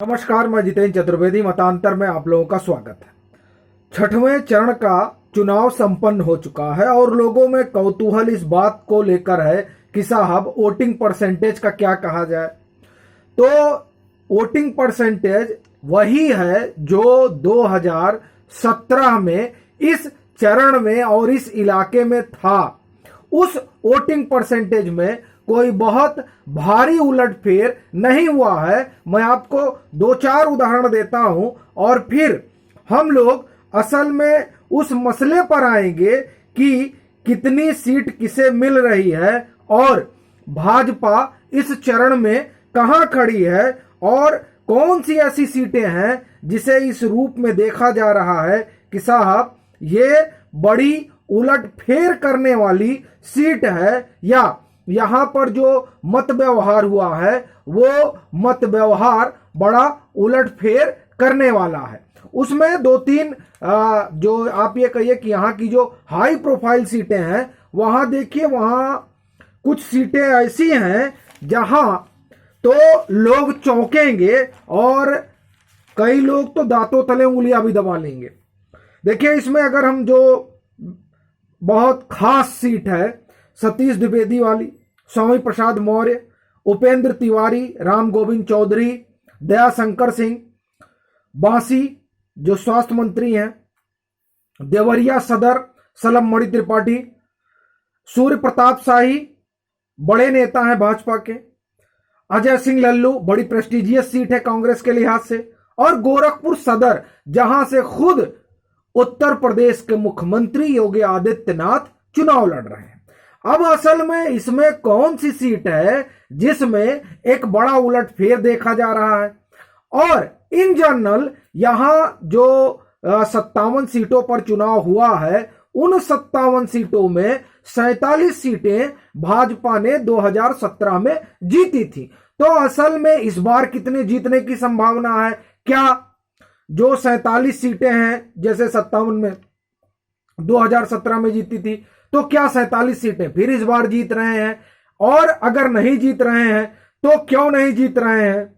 नमस्कार, मैं जितेंद्र चतुर्वेदी। मतांतर में आप लोगों का स्वागत है। छठवें चरण का चुनाव संपन्न हो चुका है और लोगों में कौतूहल इस बात को लेकर है कि साहब वोटिंग परसेंटेज का क्या कहा जाए। तो वोटिंग परसेंटेज वही है जो 2017 में इस चरण में और इस इलाके में था। उस वोटिंग परसेंटेज में कोई बहुत भारी उलटफेर नहीं हुआ है। मैं आपको दो चार उदाहरण देता हूं और फिर हम लोग असल में उस मसले पर आएंगे कि कितनी सीट किसे मिल रही है और भाजपा इस चरण में कहां खड़ी है और कौन सी ऐसी सीटें हैं जिसे इस रूप में देखा जा रहा है कि साहब ये बड़ी उलटफेर करने वाली सीट है, या यहां पर जो मत व्यवहार हुआ है वो मत व्यवहार बड़ा उलटफेर करने वाला है। उसमें दो तीन जो आप ये कहिए कि यहां की जो हाई प्रोफाइल सीटें हैं वहां देखिए, वहां कुछ सीटें ऐसी हैं जहां तो लोग चौंकेंगे और कई लोग तो दांतों तले उंगलियां भी दबा लेंगे। देखिए, इसमें अगर हम जो बहुत खास सीट है सतीश द्विवेदी वाली, स्वामी प्रसाद मौर्य, उपेंद्र तिवारी, राम गोविंद चौधरी, दयाशंकर सिंह बांसी जो स्वास्थ्य मंत्री हैं, देवरिया सदर सलम मणि त्रिपाठी, सूर्य प्रताप शाही बड़े नेता हैं भाजपा के, अजय सिंह लल्लू बड़ी प्रेस्टिजियस सीट है कांग्रेस के लिहाज से, और गोरखपुर सदर जहां से खुद उत्तर प्रदेश के मुख्यमंत्री योगी आदित्यनाथ चुनाव लड़ रहे हैं। अब असल में इसमें कौन सी सीट है जिसमें एक बड़ा उलटफेर देखा जा रहा है। और इन जनरल यहां जो 57 सीटों पर चुनाव हुआ है, उन 57 सीटों में 47 सीटें भाजपा ने 2017 में जीती थी। तो असल में इस बार कितने जीतने की संभावना है? क्या जो 47 सीटें हैं जैसे 57 में 2017 में जीती थी, तो क्या 47 सीटें फिर इस बार जीत रहे हैं? और अगर नहीं जीत रहे हैं तो क्यों नहीं जीत रहे हैं?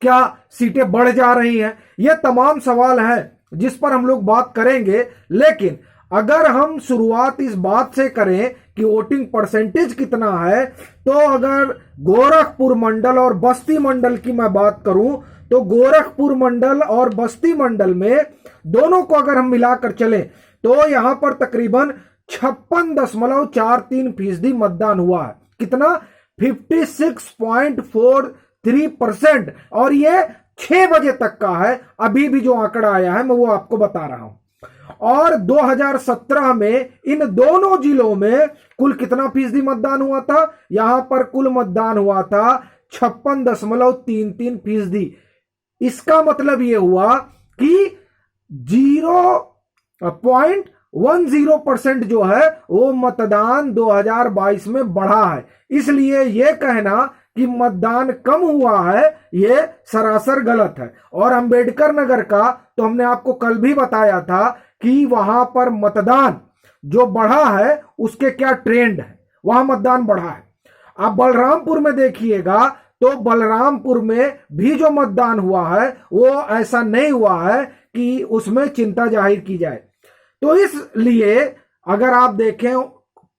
क्या सीटें बढ़ जा रही हैं? ये तमाम सवाल है जिस पर हम लोग बात करेंगे। लेकिन अगर हम शुरुआत इस बात से करें कि वोटिंग परसेंटेज कितना है, तो अगर गोरखपुर मंडल और बस्ती मंडल की मैं बात करूं तो गोरखपुर मंडल और बस्ती मंडल में दोनों को अगर हम मिलाकर चलें तो यहां पर तकरीबन 56.43% मतदान हुआ है। कितना? 56.43%। और ये 6 बजे तक का है। अभी भी जो आंकड़ा आया है मैं वो आपको बता रहा हूं। और 2017 में इन दोनों जिलों में कुल कितना फीसदी मतदान हुआ था? यहां पर कुल मतदान हुआ था 56.33%। इसका मतलब यह हुआ कि 0.10% जो है वो मतदान 2022 में बढ़ा है। इसलिए यह कहना कि मतदान कम हुआ है ये सरासर गलत है। और अंबेडकर नगर का तो हमने आपको कल भी बताया था कि वहां पर मतदान जो बढ़ा है उसके क्या ट्रेंड है, वहां मतदान बढ़ा है। आप बलरामपुर में देखिएगा तो बलरामपुर में भी जो मतदान हुआ है वो ऐसा नहीं हुआ है कि उसमें चिंता जाहिर की जाए। तो इसलिए अगर आप देखें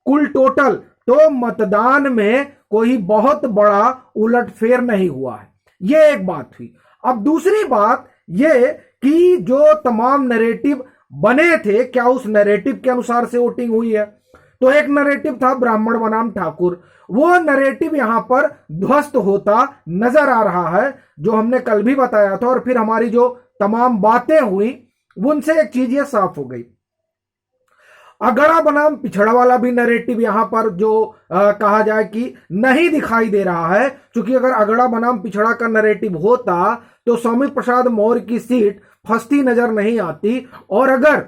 कुल टोटल तो मतदान में कोई बहुत बड़ा उलटफेर नहीं हुआ है। ये एक बात हुई। अब दूसरी बात ये कि जो तमाम नैरेटिव बने थे, क्या उस नैरेटिव के अनुसार से वोटिंग हुई है? तो एक नैरेटिव था ब्राह्मण बनाम ठाकुर, वो नैरेटिव यहां पर ध्वस्त होता नजर आ रहा है, जो हमने कल भी बताया था। और फिर हमारी जो तमाम बातें हुई उनसे एक चीज ये साफ हो गई। अगड़ा बनाम पिछड़ा वाला भी नैरेटिव यहां पर जो कहा जाए कि नहीं दिखाई दे रहा है, क्योंकि अगर अगड़ा बनाम पिछड़ा का नैरेटिव होता तो स्वामी प्रसाद मौर्य की सीट फंसती नजर नहीं आती। और अगर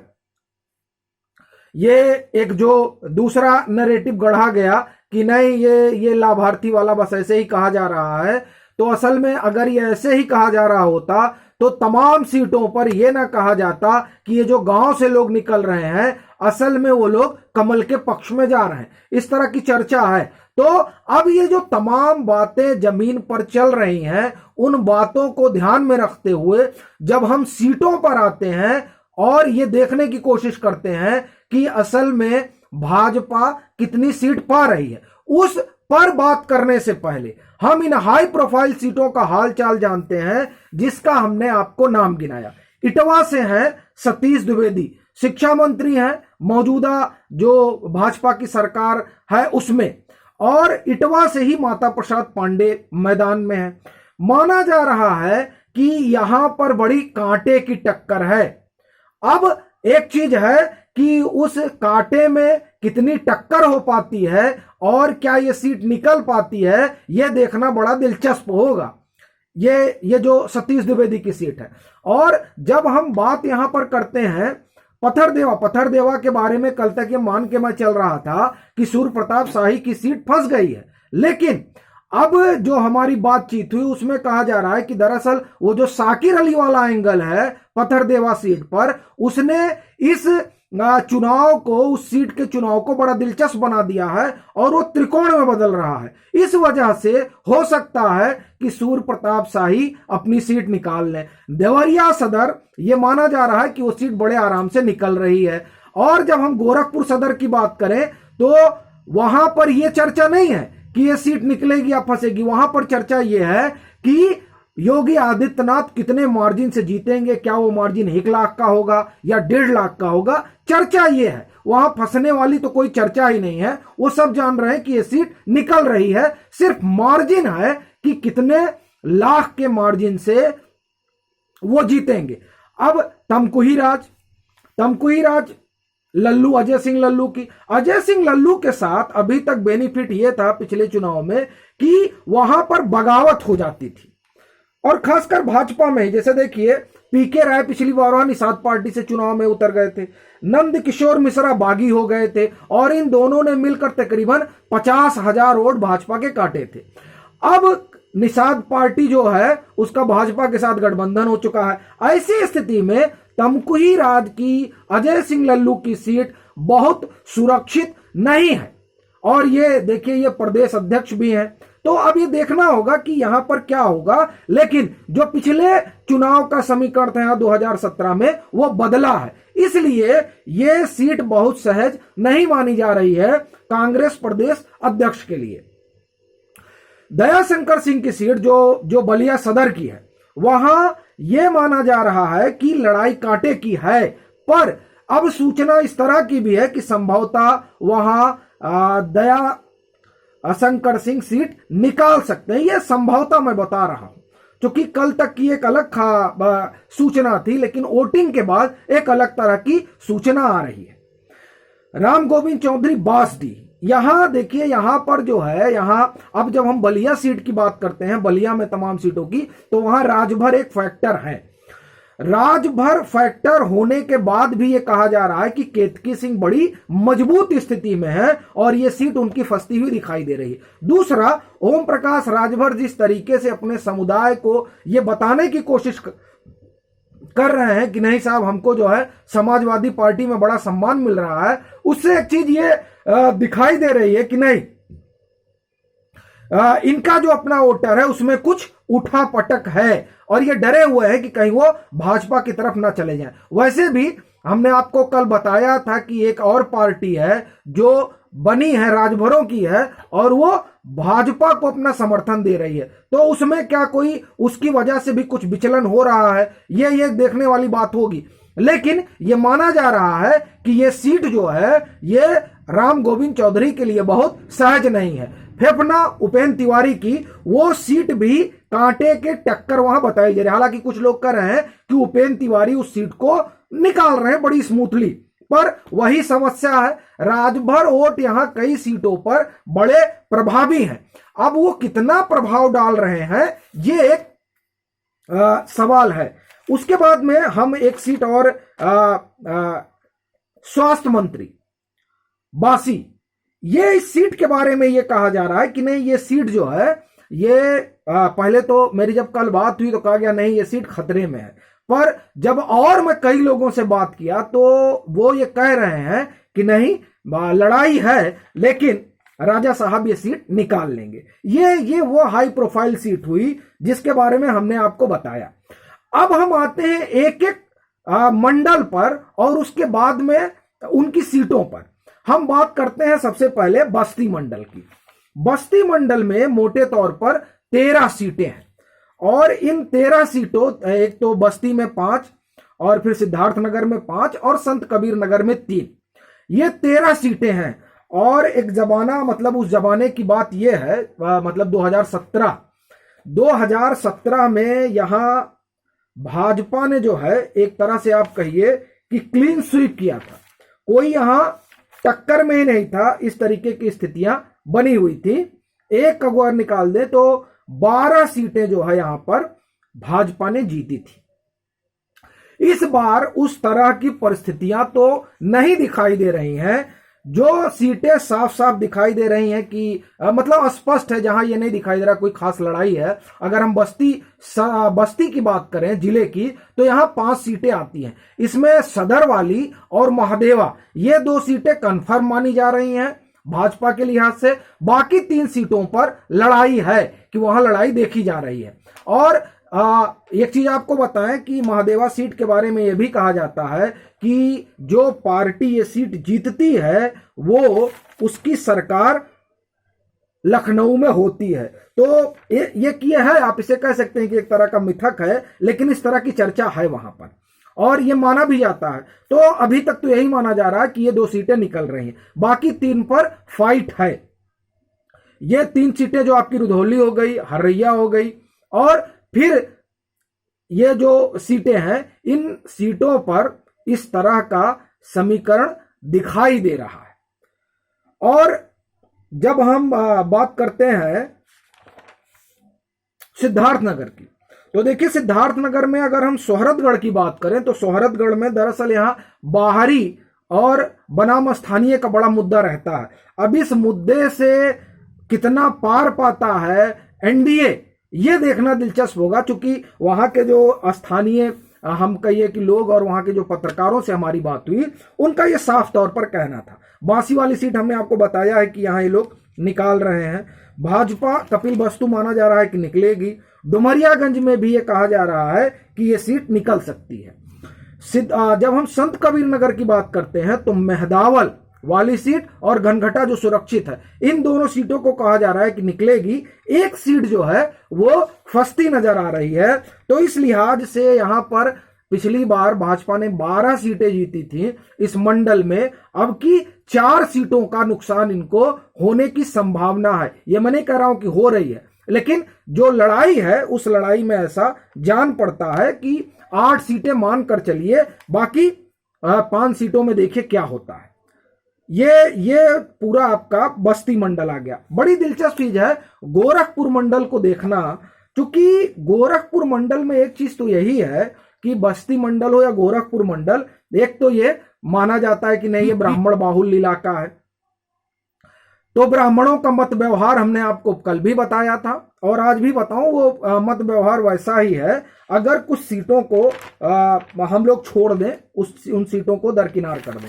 ये एक जो दूसरा नैरेटिव गढ़ा गया कि नहीं ये लाभार्थी वाला बस ऐसे ही कहा जा रहा है, तो असल में अगर ये ऐसे ही कहा जा रहा होता तो तमाम सीटों पर यह ना कहा जाता कि ये जो गांव से लोग निकल रहे हैं असल में वो लोग कमल के पक्ष में जा रहे हैं। इस तरह की चर्चा है। तो अब ये जो तमाम बातें जमीन पर चल रही हैं, उन बातों को ध्यान में रखते हुए जब हम सीटों पर आते हैं और ये देखने की कोशिश करते हैं कि असल में भाजपा कितनी सीट पा रही है, उस पर बात करने से पहले हम इन हाई प्रोफाइल सीटों का हालचाल जानते हैं, जिसका हमने आपको नाम गिनाया। इटवा से हैं सतीश द्विवेदी, शिक्षा मंत्री हैं मौजूदा जो भाजपा की सरकार है उसमें, और इटवा से ही माता प्रसाद पांडे मैदान में है। माना जा रहा है कि यहां पर बड़ी कांटे की टक्कर है। अब एक चीज है कि उस कांटे में कितनी टक्कर हो पाती है और क्या ये सीट निकल पाती है, यह देखना बड़ा दिलचस्प होगा। ये जो सतीश द्विवेदी की सीट है। और जब हम बात यहां पर करते हैं पत्थरदेवा के बारे में, कल तक ये मान के मैं चल रहा था कि सूर्य प्रताप शाही की सीट फंस गई है, लेकिन अब जो हमारी बातचीत हुई उसमें कहा जा रहा है कि दरअसल वो जो साकिर अली वाला एंगल है पत्थरदेवा सीट पर, उसने इस चुनाव को, उस सीट के चुनाव को बड़ा दिलचस्प बना दिया है और वो त्रिकोण में बदल रहा है। इस वजह से हो सकता है कि सूर्य प्रताप शाही अपनी सीट निकाल लें। देवरिया सदर, ये माना जा रहा है कि वो सीट बड़े आराम से निकल रही है। और जब हम गोरखपुर सदर की बात करें तो वहां पर यह चर्चा नहीं है कि यह सीट निकलेगी या फंसेगी, वहां पर चर्चा यह है कि योगी आदित्यनाथ कितने मार्जिन से जीतेंगे, क्या वो मार्जिन 1 लाख का होगा या 1.5 लाख का होगा, चर्चा ये है। वहां फंसने वाली तो कोई चर्चा ही नहीं है, वो सब जान रहे हैं कि ये सीट निकल रही है। सिर्फ मार्जिन है कि कितने लाख के मार्जिन से वो जीतेंगे। अब तमकुही राज लल्लू, अजय सिंह लल्लू के साथ अभी तक बेनिफिट ये था पिछले चुनाव में कि वहां पर बगावत हो जाती थी, और खासकर भाजपा में। जैसे देखिए पीके राय पिछली बार निषाद पार्टी से चुनाव में उतर गए थे, नंद किशोर मिश्रा बागी हो गए थे, और इन दोनों ने मिलकर तकरीबन 50,000 वोट भाजपा के काटे थे। अब निषाद पार्टी जो है उसका भाजपा के साथ गठबंधन हो चुका है। ऐसी स्थिति में तमकुही राज की, अजय सिंह लल्लू की सीट बहुत सुरक्षित नहीं है, और ये देखिए ये प्रदेश अध्यक्ष भी हैं। तो अब ये देखना होगा कि यहां पर क्या होगा, लेकिन जो पिछले चुनाव का समीकरण था 2017 में वो बदला है, इसलिए ये सीट बहुत सहज नहीं मानी जा रही है कांग्रेस प्रदेश अध्यक्ष के लिए। दयाशंकर सिंह की सीट जो बलिया सदर की है, वहां यह माना जा रहा है कि लड़ाई कांटे की है, पर अब सूचना इस तरह की भी है कि संभवतः वहां दयाशंकर सिंह सीट निकाल सकते हैं। यह संभवतः मैं बता रहा हूं, क्योंकि कल तक की एक अलग सूचना थी, लेकिन वोटिंग के बाद एक अलग तरह की सूचना आ रही है। राम गोविंद चौधरी बासडी, यहां देखिए, यहां पर जो है, यहां अब जब हम बलिया सीट की बात करते हैं, बलिया में तमाम सीटों की, तो वहां राजभर एक फैक्टर है। राजभर फैक्टर होने के बाद भी यह कहा जा रहा है कि केतकी सिंह बड़ी मजबूत स्थिति में है और यह सीट उनकी फंसती हुई दिखाई दे रही है। दूसरा, ओम प्रकाश राजभर जिस तरीके से अपने समुदाय को यह बताने की कोशिश कर रहे हैं कि नहीं साहब, हमको जो है समाजवादी पार्टी में बड़ा सम्मान मिल रहा है, उससे एक चीज ये दिखाई दे रही है कि नहीं, इनका जो अपना वोटर है उसमें कुछ उठा पटक है, और ये डरे हुए हैं कि कहीं वो भाजपा की तरफ ना चले जाएं। वैसे भी हमने आपको कल बताया था कि एक और पार्टी है जो बनी है, राजभरों की है, और वो भाजपा को अपना समर्थन दे रही है, तो उसमें क्या कोई उसकी वजह से भी कुछ विचलन हो रहा है, ये देखने वाली बात होगी। लेकिन ये माना जा रहा है कि ये सीट जो है ये राम गोविंद चौधरी के लिए बहुत सहज नहीं है। फेफना उपेंद्र तिवारी की वो सीट भी कांटे के टक्कर वहां बताई जा रही है। हालांकि कुछ लोग कह रहे हैं कि उपेंद्र तिवारी उस सीट को निकाल रहे हैं बड़ी स्मूथली, पर वही समस्या है, राजभर वोट यहां कई सीटों पर बड़े प्रभावी हैं। अब वो कितना प्रभाव डाल रहे हैं ये एक सवाल है। उसके बाद में हम एक सीट और स्वास्थ्य मंत्री बासी, ये इस सीट के बारे में ये कहा जा रहा है कि नहीं, ये सीट जो है ये पहले तो मेरी जब कल बात हुई तो कहा गया नहीं ये सीट खतरे में है, पर जब और मैं कई लोगों से बात किया तो वो ये कह रहे हैं कि नहीं लड़ाई है, लेकिन राजा साहब ये सीट निकाल लेंगे। ये वो हाई प्रोफाइल सीट हुई जिसके बारे में हमने आपको बताया। अब हम आते हैं एक एक मंडल पर और उसके बाद में उनकी सीटों पर। हम बात करते हैं सबसे पहले बस्ती मंडल की। बस्ती मंडल में मोटे तौर पर 13 सीटें हैं और इन 13 सीटों, एक तो बस्ती में 5 और फिर सिद्धार्थनगर में 5 और संत कबीर नगर में 3, ये 13 सीटें हैं। और एक जमाना, मतलब उस जमाने की बात यह है, मतलब 2017 में यहां भाजपा ने जो है एक तरह से आप कहिए कि क्लीन स्वीप किया था। कोई यहां टक्कर में ही नहीं था, इस तरीके की स्थितियां बनी हुई थी। एक अगर निकाल दे तो 12 सीटें जो है यहां पर भाजपा ने जीती थी। इस बार उस तरह की परिस्थितियां तो नहीं दिखाई दे रही हैं। जो सीटें साफ साफ दिखाई दे रही हैं कि मतलब स्पष्ट है, जहां ये नहीं दिखाई दे रहा कोई खास लड़ाई है। अगर हम बस्ती की बात करें जिले की, तो यहां 5 सीटें आती हैं। इसमें सदर वाली और महादेवा, ये 2 सीटें कंफर्म मानी जा रही हैं भाजपा के लिहाज से। बाकी 3 सीटों पर लड़ाई है कि वहां लड़ाई देखी जा रही है। और एक चीज आपको बताएं कि महादेवा सीट के बारे में यह भी कहा जाता है कि जो पार्टी ये सीट जीतती है वो उसकी सरकार लखनऊ में होती है। तो ये किया है, आप इसे कह सकते हैं कि एक तरह का मिथक है, लेकिन इस तरह की चर्चा है वहां पर और ये माना भी जाता है। तो अभी तक तो यही माना जा रहा है कि ये 2 सीटें निकल रही हैं, बाकी 3 पर फाइट है। ये 3 सीटें जो आपकी रुधौली हो गई, हरैया हो गई, और फिर ये जो सीटें हैं, इन सीटों पर इस तरह का समीकरण दिखाई दे रहा है। और जब हम बात करते हैं सिद्धार्थनगर की, तो देखिए सिद्धार्थनगर में अगर हम सोहरतगढ़ की बात करें तो सोहरतगढ़ में दरअसल यहां बाहरी और बनाम स्थानीय का बड़ा मुद्दा रहता है। अब इस मुद्दे से कितना पार पाता है एनडीए, ये देखना दिलचस्प होगा, क्योंकि वहां के जो स्थानीय हम कहिए कि लोग और वहां के जो पत्रकारों से हमारी बात हुई, उनका ये साफ तौर पर कहना था। बांसी वाली सीट हमने आपको बताया है कि यहां ये लोग निकाल रहे हैं। भाजपा कपिल वस्तु माना जा रहा है कि निकलेगी। डुमरियागंज में भी ये कहा जा रहा है कि ये सीट निकल सकती है। जब हम संत कबीर नगर की बात करते हैं तो मेहदावल वाली सीट और घनघटा जो सुरक्षित है, इन दोनों सीटों को कहा जा रहा है कि निकलेगी। एक सीट जो है वो फंसती नजर आ रही है। तो इस लिहाज से यहां पर पिछली बार भाजपा ने 12 सीटें जीती थी इस मंडल में, अब की 4 सीटों का नुकसान इनको होने की संभावना है। ये मैं नहीं कह रहा हूं कि हो रही है, लेकिन जो लड़ाई है उस लड़ाई में ऐसा जान पड़ता है कि 8 सीटें मानकर चलिए, बाकी 5 सीटों में देखिए क्या होता है। ये पूरा आपका बस्ती मंडल आ गया। बड़ी दिलचस्प चीज है गोरखपुर मंडल को देखना, क्योंकि गोरखपुर मंडल में एक चीज तो यही है कि बस्ती मंडल हो या गोरखपुर मंडल, एक तो ये माना जाता है कि नहीं ये ब्राह्मण बाहुल्य इलाका है। तो ब्राह्मणों का मत व्यवहार हमने आपको कल भी बताया था और आज भी बताऊं, वो मत व्यवहार वैसा ही है। अगर कुछ सीटों को हम लोग छोड़ दें, उन सीटों को दरकिनार कर दें।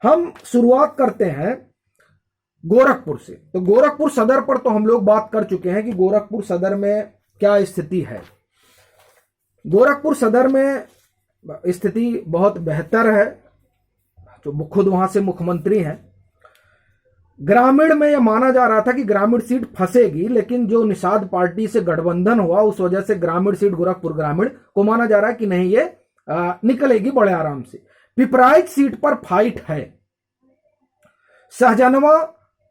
हम शुरुआत करते हैं गोरखपुर से। तो गोरखपुर सदर पर तो हम लोग बात कर चुके हैं कि गोरखपुर सदर में क्या स्थिति है। गोरखपुर सदर में स्थिति बहुत बेहतर है, जो खुद वहां से मुख्यमंत्री हैं। ग्रामीण में यह माना जा रहा था कि ग्रामीण सीट फंसेगी, लेकिन जो निषाद पार्टी से गठबंधन हुआ उस वजह से ग्रामीण सीट गोरखपुर ग्रामीण को माना जा रहा है कि नहीं ये निकलेगी बड़े आराम से। पिपराइच सीट पर फाइट है। सहजनवा,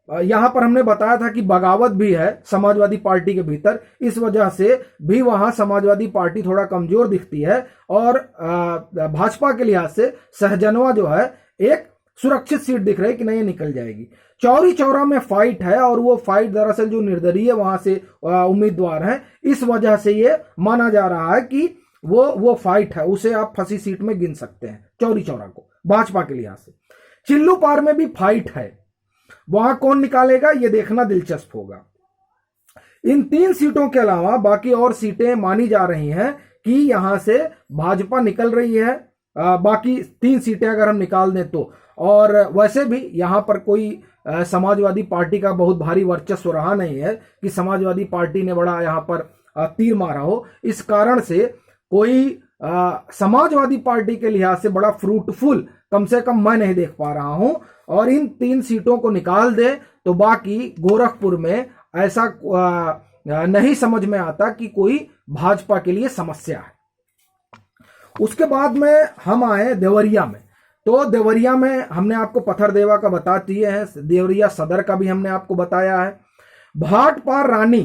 यहां पर हमने बताया था कि बगावत भी है समाजवादी पार्टी के भीतर, इस वजह से भी वहां समाजवादी पार्टी थोड़ा कमजोर दिखती है और भाजपा के लिहाज से सहजनवा जो है एक सुरक्षित सीट दिख रही है कि नहीं निकल जाएगी। चौरी चौरा में फाइट है और वो फाइट दरअसल जो निर्दलीय वहां से उम्मीदवार हैं, इस वजह से ये माना जा रहा है कि वो फाइट है, उसे आप फंसी सीट में गिन सकते हैं चौरी चौरा को भाजपा के लिहाज से। चिल्लू पार में भी फाइट है, वहां कौन निकालेगा ये देखना दिलचस्प होगा। इन 3 सीटों के अलावा बाकी और सीटें मानी जा रही हैं कि यहां से भाजपा निकल रही है। बाकी 3 सीटें अगर हम निकाल दें तो। और वैसे भी यहां पर कोई समाजवादी पार्टी का बहुत भारी वर्चस्व रहा नहीं है कि समाजवादी पार्टी ने बड़ा यहां पर तीर मारा हो। इस कारण से कोई समाजवादी पार्टी के लिहाज से बड़ा फ्रूटफुल कम से कम मैं नहीं देख पा रहा हूं। और इन 3 सीटों को निकाल दे तो बाकी गोरखपुर में ऐसा नहीं समझ में आता कि कोई भाजपा के लिए समस्या है। उसके बाद में हम आए देवरिया में। तो देवरिया में हमने आपको पत्थरदेवा का बता दिए हैं, देवरिया सदर का भी हमने आपको बताया है। भाटपार रानी,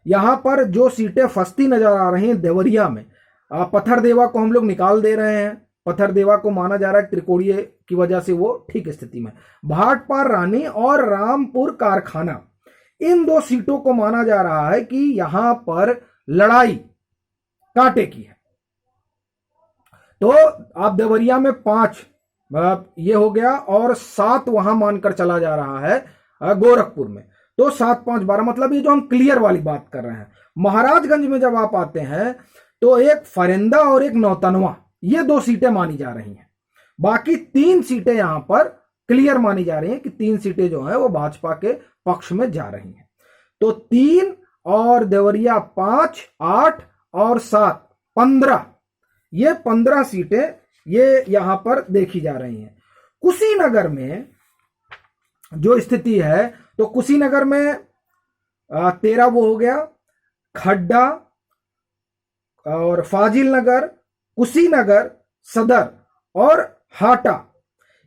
यहां पर जो सीटें फंसती नजर आ रही हैं देवरिया में, पत्थरदेवा को हम लोग निकाल दे रहे हैं। पत्थरदेवा को माना जा रहा है त्रिकोणीय की वजह से वो ठीक स्थिति में। भाटपार रानी और रामपुर कारखाना, इन 2 सीटों को माना जा रहा है कि यहां पर लड़ाई कांटे की है। तो आप देवरिया में 5 ये हो गया और 7 वहां मानकर चला जा रहा है गोरखपुर में। तो 7, 5, 12, मतलब ये जो हम क्लियर वाली बात कर रहे हैं। महाराजगंज में जब आप आते हैं तो एक फरिंदा और एक नौतनवा, ये 2 सीटें मानी जा रही हैं। बाकी 3 सीटें यहां पर क्लियर मानी जा रही हैं कि 3 सीटें जो हैं वो भाजपा के पक्ष में जा रही हैं। तो 3 और देवरिया 5, 8 और 7, 15, ये 15 सीटें ये यहां पर देखी जा रही हैं। कुशीनगर में जो स्थिति है, तो कुशीनगर में 13 वो हो गया, खड्डा और फाजिल नगर, कुशीनगर, सदर और हाटा,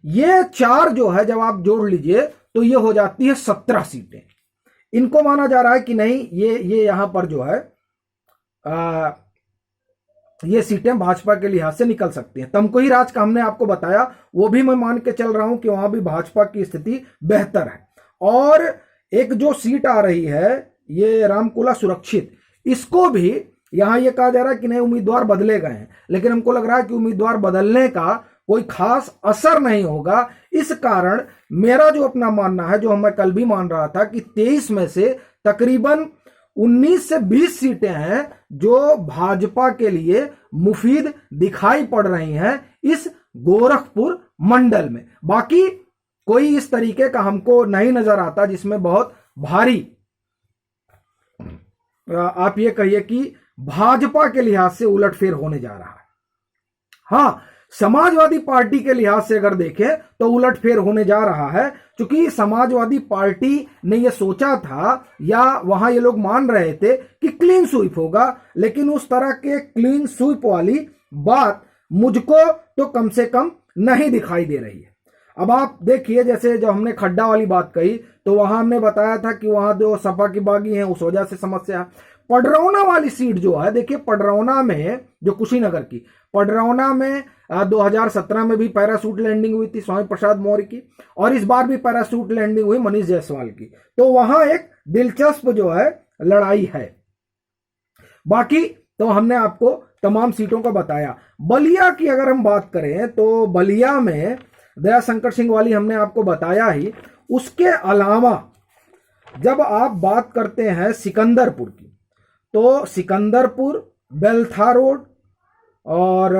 ये 4 जो है जब आप जोड़ लीजिए तो ये हो जाती है 17 सीटें। इनको माना जा रहा है कि नहीं, ये यहां पर जो है ये सीटें भाजपा के लिहाज से निकल सकती हैं। तमकोही राज का हमने आपको बताया, वो भी मैं मान के चल रहा हूं कि वहां भी भाजपा की स्थिति बेहतर है। और एक जो सीट आ रही है ये रामकुला सुरक्षित, इसको भी यहां ये कहा जा रहा है कि नहीं उम्मीदवार बदले गए हैं, लेकिन हमको लग रहा है कि उम्मीदवार बदलने का कोई खास असर नहीं होगा। इस कारण मेरा जो अपना मानना है, जो मैं कल भी मान रहा था कि 23 में से तकरीबन 19 से 20 सीटें हैं जो भाजपा के लिए मुफीद दिखाई पड़ रही हैं इस गोरखपुर मंडल में। बाकी कोई इस तरीके का हमको नहीं नजर आता जिसमें बहुत भारी आप ये कहिए कि भाजपा के लिहाज से उलटफेर होने जा रहा है। हां, समाजवादी पार्टी के लिहाज से अगर देखें तो उलटफेर होने जा रहा है, क्योंकि समाजवादी पार्टी ने यह सोचा था या वहां ये लोग मान रहे थे कि क्लीन स्वीप होगा, लेकिन उस तरह के क्लीन स्वीप वाली बात मुझको तो कम से कम नहीं दिखाई दे रही है। अब आप देखिए, जैसे जो हमने खड्डा वाली बात कही तो वहां हमने बताया था कि वहां जो सपा की बागी हैं उस वजह से समस्या। पडरौना वाली सीट जो है, देखिए पडरौना में जो कुशीनगर की, पडरौना में 2017 में भी पैरासूट लैंडिंग हुई थी स्वामी प्रसाद मौर्य की, और इस बार भी पैरासूट लैंडिंग हुई मनीष जायसवाल की। तो वहां एक दिलचस्प जो है लड़ाई है। बाकी तो हमने आपको तमाम सीटों का बताया। बलिया की अगर हम बात करें तो बलिया में दयाशंकर सिंह वाली हमने आपको बताया ही। उसके अलावा जब आप बात करते हैं सिकंदरपुर की, तो सिकंदरपुर, बेलथा रोड और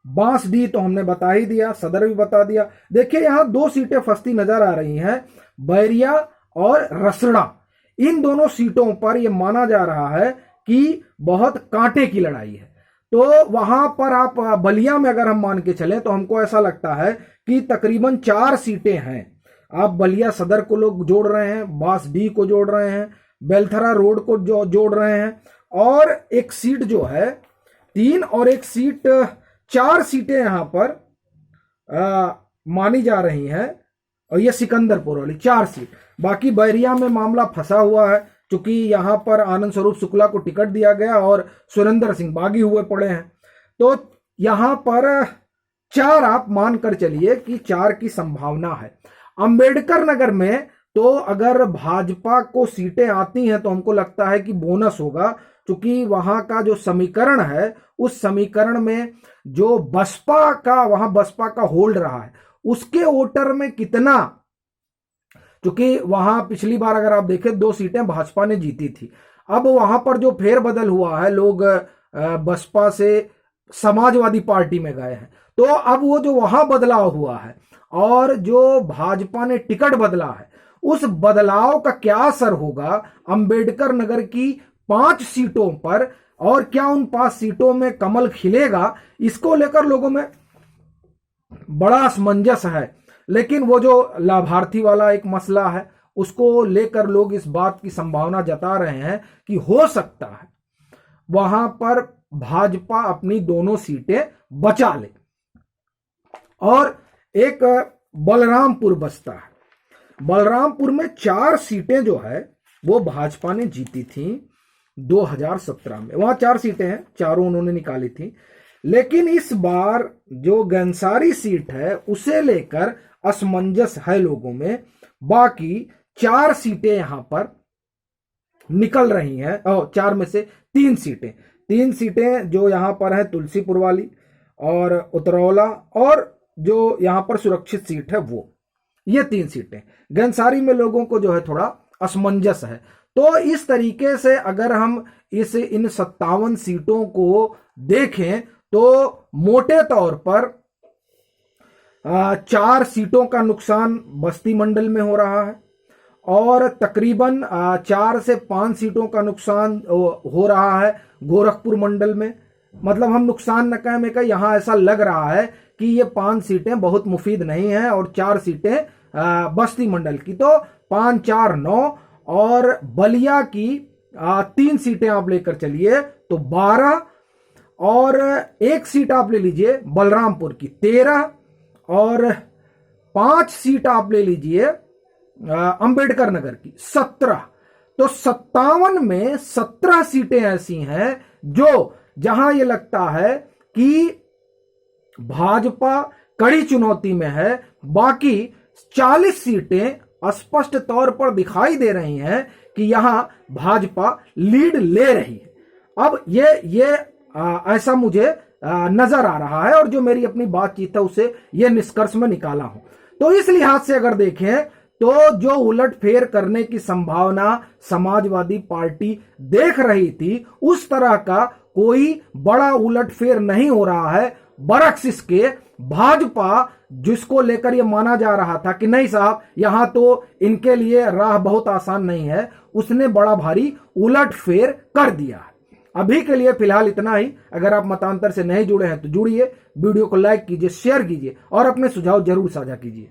बांसडी तो हमने बता ही दिया, सदर भी बता दिया। देखिए यहां 2 सीटें फंसती नजर आ रही हैं, बैरिया और रसड़ा। इन दोनों सीटों पर यह माना जा रहा है कि बहुत कांटे की लड़ाई है। तो वहां पर आप बलिया में अगर हम मान के चलें तो हमको ऐसा लगता है कि तकरीबन 4 सीटें हैं। आप बलिया सदर को लोग जोड़ रहे हैं, बांसडी को जोड़ रहे हैं, बेलथरा रोड को जोड़ रहे हैं, और एक सीट जो है 3 और एक सीट 4 सीटें यहां पर मानी जा रही हैं, और ये सिकंदरपुर वाली 4 सीट। बाकी बैरिया में मामला फंसा हुआ है, क्योंकि यहां पर आनंद स्वरूप शुक्ला को टिकट दिया गया और सुरेंद्र सिंह बागी हुए पड़े हैं। तो यहां पर 4 आप मानकर चलिए कि 4 की संभावना है। अंबेडकर नगर में तो अगर भाजपा को सीटें आती हैं तो हमको लगता है कि बोनस होगा, क्योंकि वहां का जो समीकरण है उस समीकरण में जो बसपा का वहां बसपा का होल्ड रहा है उसके वोटर में कितना, क्योंकि वहां पिछली बार अगर आप देखें 2 सीटें भाजपा ने जीती थी। अब वहां पर जो फेरबदल हुआ है, लोग बसपा से समाजवादी पार्टी में गए हैं। तो अब वो जो वहां बदलाव हुआ है और जो भाजपा ने टिकट बदला है, उस बदलाव का क्या असर होगा अंबेडकर नगर की 5 सीटों पर, और क्या उन 5 सीटों में कमल खिलेगा, इसको लेकर लोगों में बड़ा असमंजस है। लेकिन वो जो लाभार्थी वाला एक मसला है, उसको लेकर लोग इस बात की संभावना जता रहे हैं कि हो सकता है वहां पर भाजपा अपनी दोनों सीटें बचा ले। और एक बलरामपुर बसता है। बलरामपुर में 4 सीटें जो है वो भाजपा ने जीती थी 2017 में। वहां 4 सीटें हैं, चारों उन्होंने निकाली थी। लेकिन इस बार जो गंसारी सीट है उसे लेकर असमंजस है लोगों में। बाकी 4 सीटें यहां पर निकल रही हैं, और 4 में से 3 सीटें जो यहां पर है तुलसीपुर वाली और उतरौला, और जो यहां पर सुरक्षित सीट है वो, ये 3 सीटें गंसारी में लोगों को जो है थोड़ा असमंजस है। तो इस तरीके से अगर हम इन 57 सीटों को देखें तो मोटे तौर पर 4 सीटों का नुकसान बस्ती मंडल में हो रहा है, और तकरीबन 4 से 5 सीटों का नुकसान हो रहा है गोरखपुर मंडल में। मतलब हम नुकसान न कहें, में कहें यहां ऐसा लग रहा है कि ये 5 सीटें बहुत मुफीद नहीं हैं, और 4 सीटें बस्ती मंडल की, तो 5, 4, 9, और बलिया की 3 सीटें आप लेकर चलिए तो 12, और 1 सीट आप ले लीजिए बलरामपुर की 13, और 5 सीट आप ले लीजिए अंबेडकर नगर की 17। तो 57 में 17 सीटें ऐसी हैं जो जहां ये लगता है कि भाजपा कड़ी चुनौती में है। बाकी 40 सीटें स्पष्ट तौर पर दिखाई दे रही हैं कि यहां भाजपा लीड ले रही है। अब ये ऐसा मुझे नजर आ रहा है, और जो मेरी अपनी बातचीत है उसे ये निष्कर्ष में निकाला हूं। तो इस लिहाज से अगर देखें तो जो उलटफेर करने की संभावना समाजवादी पार्टी देख रही थी, उस तरह का कोई बड़ा उलटफेर नहीं हो रहा है। बरक्स इसके भाजपा, जिसको लेकर यह माना जा रहा था कि नहीं साहब यहां तो इनके लिए राह बहुत आसान नहीं है, उसने बड़ा भारी उलटफेर कर दिया है। अभी के लिए फिलहाल इतना ही। अगर आप मतांतर से नहीं जुड़े हैं तो जुड़िए, वीडियो को लाइक कीजिए, शेयर कीजिए और अपने सुझाव जरूर साझा कीजिए।